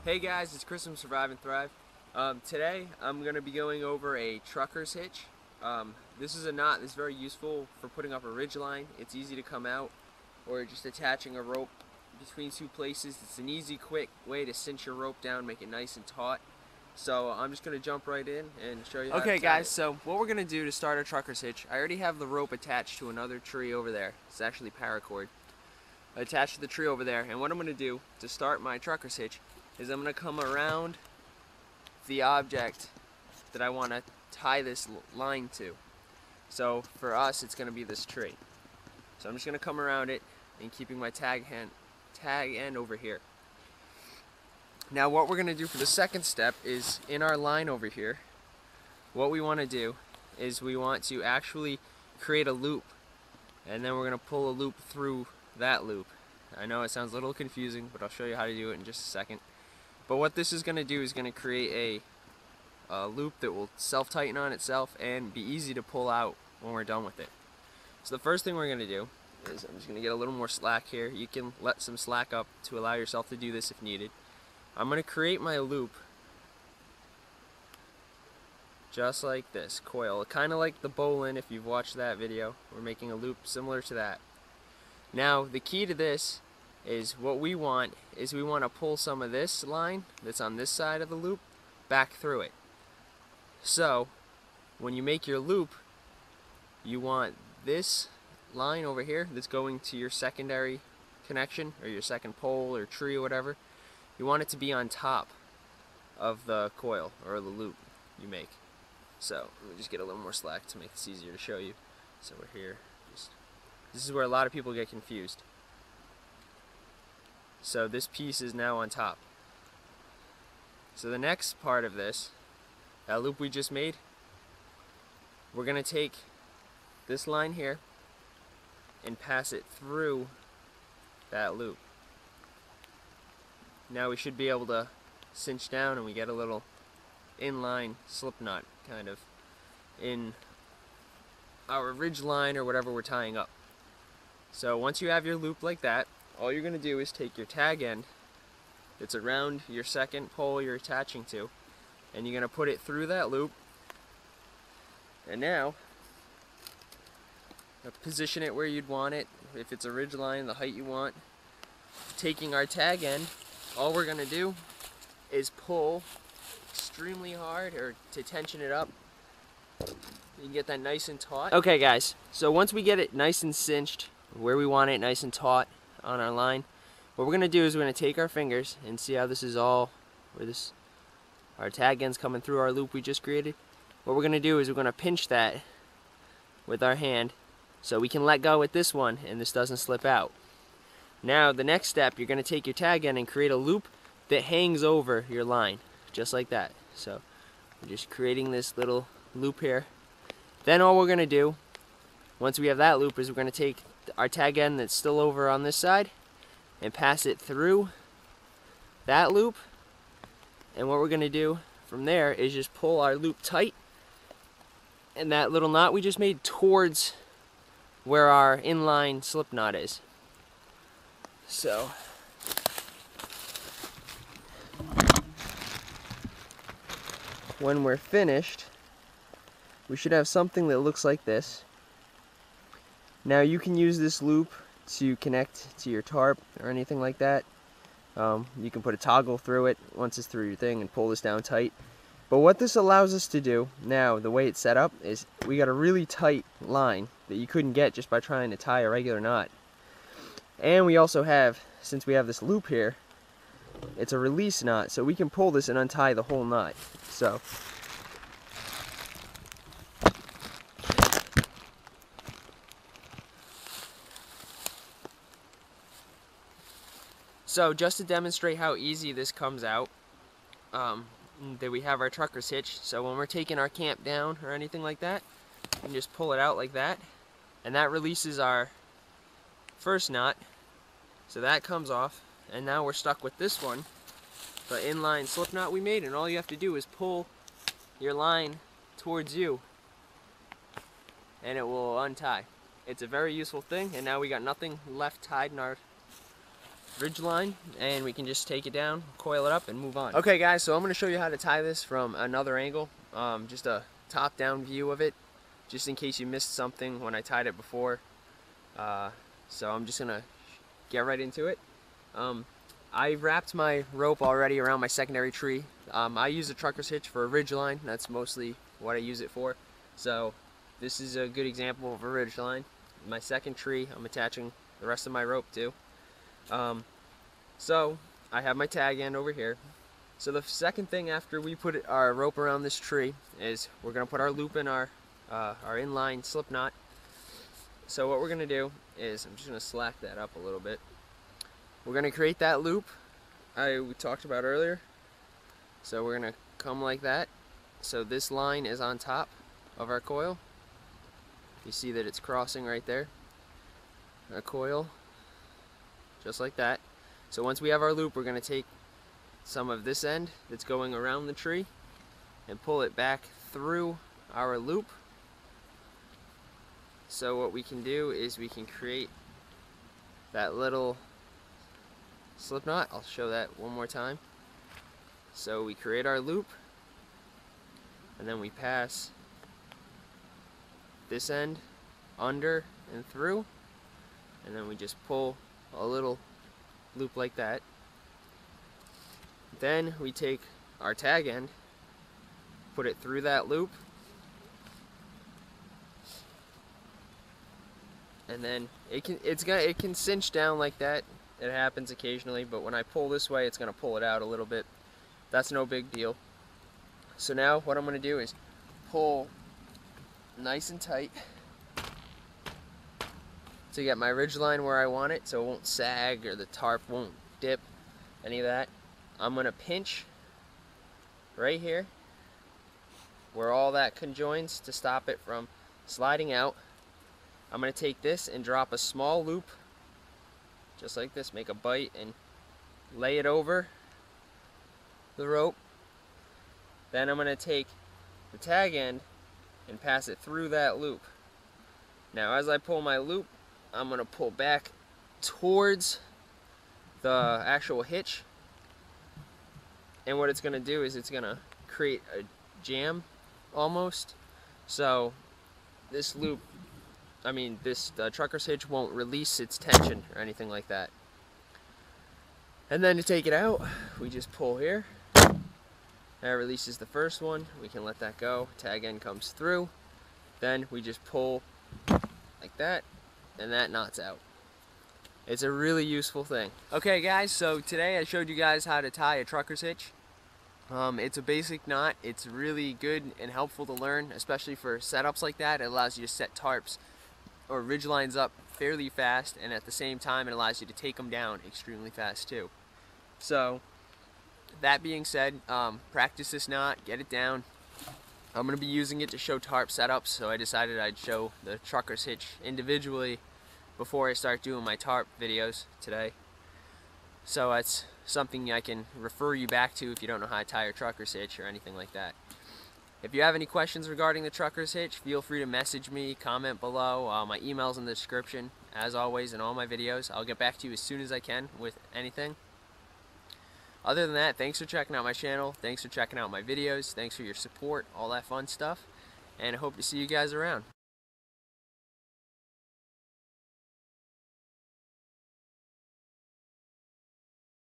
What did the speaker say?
Hey guys, it's Chris from SurviveNnThrive. Today I'm going to be going over a trucker's hitch. This is a knot that's very useful for putting up a ridge line. It's easy to come out, or just attaching a rope between two places. It's an easy, quick way to cinch your rope down, make it nice and taut. So I'm just going to jump right in and show you how to tie guys, it. so what we're going to do to start our trucker's hitch, I already have the rope attached to another tree over there. It's actually paracord. Attached to the tree over there, and what I'm going to do to start my trucker's hitch is I'm going to come around the object that I want to tie this line to. So for us, it's going to be this tree. So I'm just going to come around it and keeping my tag end over here. Now what we're going to do for the second step is in our line over here, what we want to do is we want to actually create a loop, and then we're going to pull a loop through that loop. I know it sounds a little confusing, but I'll show you how to do it in just a second. But what this is going to do is going to create a loop that will self-tighten on itself and be easy to pull out when we're done with it. So the first thing we're going to do is I'm just going to get a little more slack here. You can let some slack up to allow yourself to do this if needed. I'm going to create my loop just like this, coil, kind of like the bowline if you've watched that video. We're making a loop similar to that. Now the key to this is what we want is we want to pull some of this line that's on this side of the loop back through it. So when you make your loop, you want this line over here that's going to your secondary connection or your second pole or tree or whatever. You want it to be on top of the coil or the loop you make. So let me just get a little more slack to make this easier to show you. So we're here. This is where a lot of people get confused. So this piece is now on top. So the next part of this, that loop we just made, we're going to take this line here and pass it through that loop. Now we should be able to cinch down and we get a little inline slip knot kind of in our ridge line or whatever we're tying up. So once you have your loop like that, all you're going to do is take your tag end that's around your second pole you're attaching to, and you're going to put it through that loop, and now position it where you'd want it. If it's a ridge line, the height you want. Taking our tag end, all we're going to do is pull extremely hard, or to tension it up. You can get that nice and taut. Okay guys, so once we get it nice and cinched where we want it, nice and taut on our line, what we're going to do is we're going to take our fingers and see how this is all, where this, our tag end's coming through our loop we just created. What we're going to do is we're going to pinch that with our hand so we can let go with this one and this doesn't slip out. Now the next step, you're going to take your tag end and create a loop that hangs over your line, just like that. So we're just creating this little loop here. Then all we're going to do, once we have that loop, is we're going to take our tag end that's still over on this side and pass it through that loop, and what we're going to do from there is just pull our loop tight and that little knot we just made towards where our inline slip knot is. So when we're finished, we should have something that looks like this. Now you can use this loop to connect to your tarp or anything like that. You can put a toggle through it once it's through your thing and pull this down tight. But what this allows us to do now, the way it's set up, is we got a really tight line that you couldn't get just by trying to tie a regular knot. And we also have, since we have this loop here, it's a release knot, so we can pull this and untie the whole knot. So just to demonstrate how easy this comes out, that we have our trucker's hitch. So when we're taking our camp down or anything like that, you can just pull it out like that, and that releases our first knot. So that comes off, and now we're stuck with this one, the inline slip knot we made, and all you have to do is pull your line towards you and it will untie. It's a very useful thing, and now we got nothing left tied in our ridge line, and we can just take it down, coil it up, and move on. Okay guys, so I'm going to show you how to tie this from another angle, just a top-down view of it, just in case you missed something when I tied it before. So I'm just going to get right into it. I wrapped my rope already around my secondary tree. I use a trucker's hitch for a ridge line. That's mostly what I use it for. So this is a good example of a ridge line. My second tree I'm attaching the rest of my rope to. So I have my tag end over here. So the second thing after we put our rope around this tree is we're going to put our loop in our inline slip knot. So what we're going to do is, I'm just going to slack that up a little bit. We're going to create that loop we talked about earlier. So we're going to come like that. So this line is on top of our coil. You see that it's crossing right there. Our coil, just like that. So once we have our loop, we're going to take some of this end that's going around the tree and pull it back through our loop. So what we can do is we can create that little slip knot. I'll show that one more time. So we create our loop, and then we pass this end under and through, and then we just pull a little loop like that. Then we take our tag end, put it through that loop, and then it can cinch down like that. It happens occasionally, but when I pull this way, it's going to pull it out a little bit. That's no big deal. So now what I'm going to do is pull nice and tight to get my ridge line where I want it, so it won't sag or the tarp won't dip, any of that. I'm going to pinch right here where all that conjoins to stop it from sliding out. I'm going to take this and drop a small loop just like this, make a bite and lay it over the rope. Then I'm going to take the tag end and pass it through that loop. Now as I pull my loop, I'm going to pull back towards the actual hitch, and what it's going to do is it's going to create a jam almost. So this loop, this trucker's hitch won't release its tension or anything like that. And then to take it out, we just pull here. That releases the first one. We can let that go. Tag end comes through. Then we just pull like that, and that knots out. It's a really useful thing. Okay guys, so today I showed you guys how to tie a trucker's hitch. It's a basic knot. It's really good and helpful to learn, especially for setups like that. It allows you to set tarps or ridge lines up fairly fast, and at the same time it allows you to take them down extremely fast too. So that being said, practice this knot, get it down. I'm going to be using it to show tarp setups, so I decided I'd show the trucker's hitch individually before I start doing my tarp videos today. So that's something I can refer you back to if you don't know how to tie your trucker's hitch or anything like that. If you have any questions regarding the trucker's hitch, feel free to message me, comment below. My email's in the description, as always, in all my videos. I'll get back to you as soon as I can with anything. Other than that, thanks for checking out my channel. Thanks for checking out my videos. Thanks for your support, all that fun stuff. And I hope to see you guys around.